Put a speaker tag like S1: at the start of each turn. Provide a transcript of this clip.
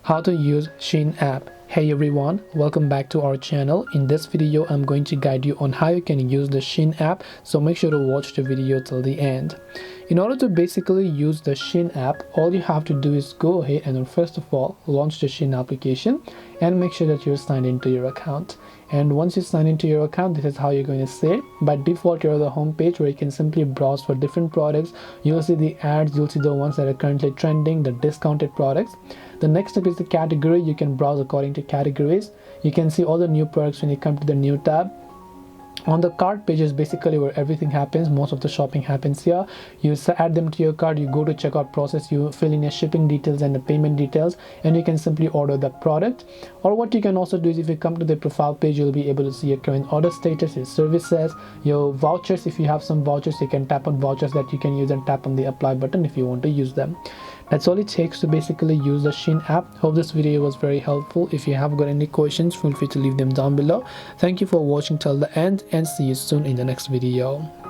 S1: How to use Shein app. Hey everyone, welcome back to our channel. In this video I'm going to guide you on how you can use the Shein app, so make sure to watch the video till the end. In order to basically use the Shein app, all you have to do is go ahead and first of all launch the Shein application and make sure that you're signed into your account. And once you sign into your account, this is how you're going to see it. By default, you're on the home page where you can simply browse for different products. You'll see the ads, you'll see the ones that are currently trending, the discounted products. The next step is the category. You can browse according to categories. You can see all the new products when you come to the new tab. On the cart page is basically where everything happens. Most of the shopping happens here. You add them to your cart, you go to checkout process, you fill in your shipping details and the payment details, and you can simply order the product. Or what you can also do is, if you come to the profile page, you'll be able to see your current order status, your services, your vouchers. If you have some vouchers, you can tap on vouchers that you can use and tap on the apply button if you want to use them. That's all it takes to basically use the Shein app. Hope this video was very helpful. If you have got any questions, feel free to leave them down below. Thank you for watching till the end and see you soon in the next video.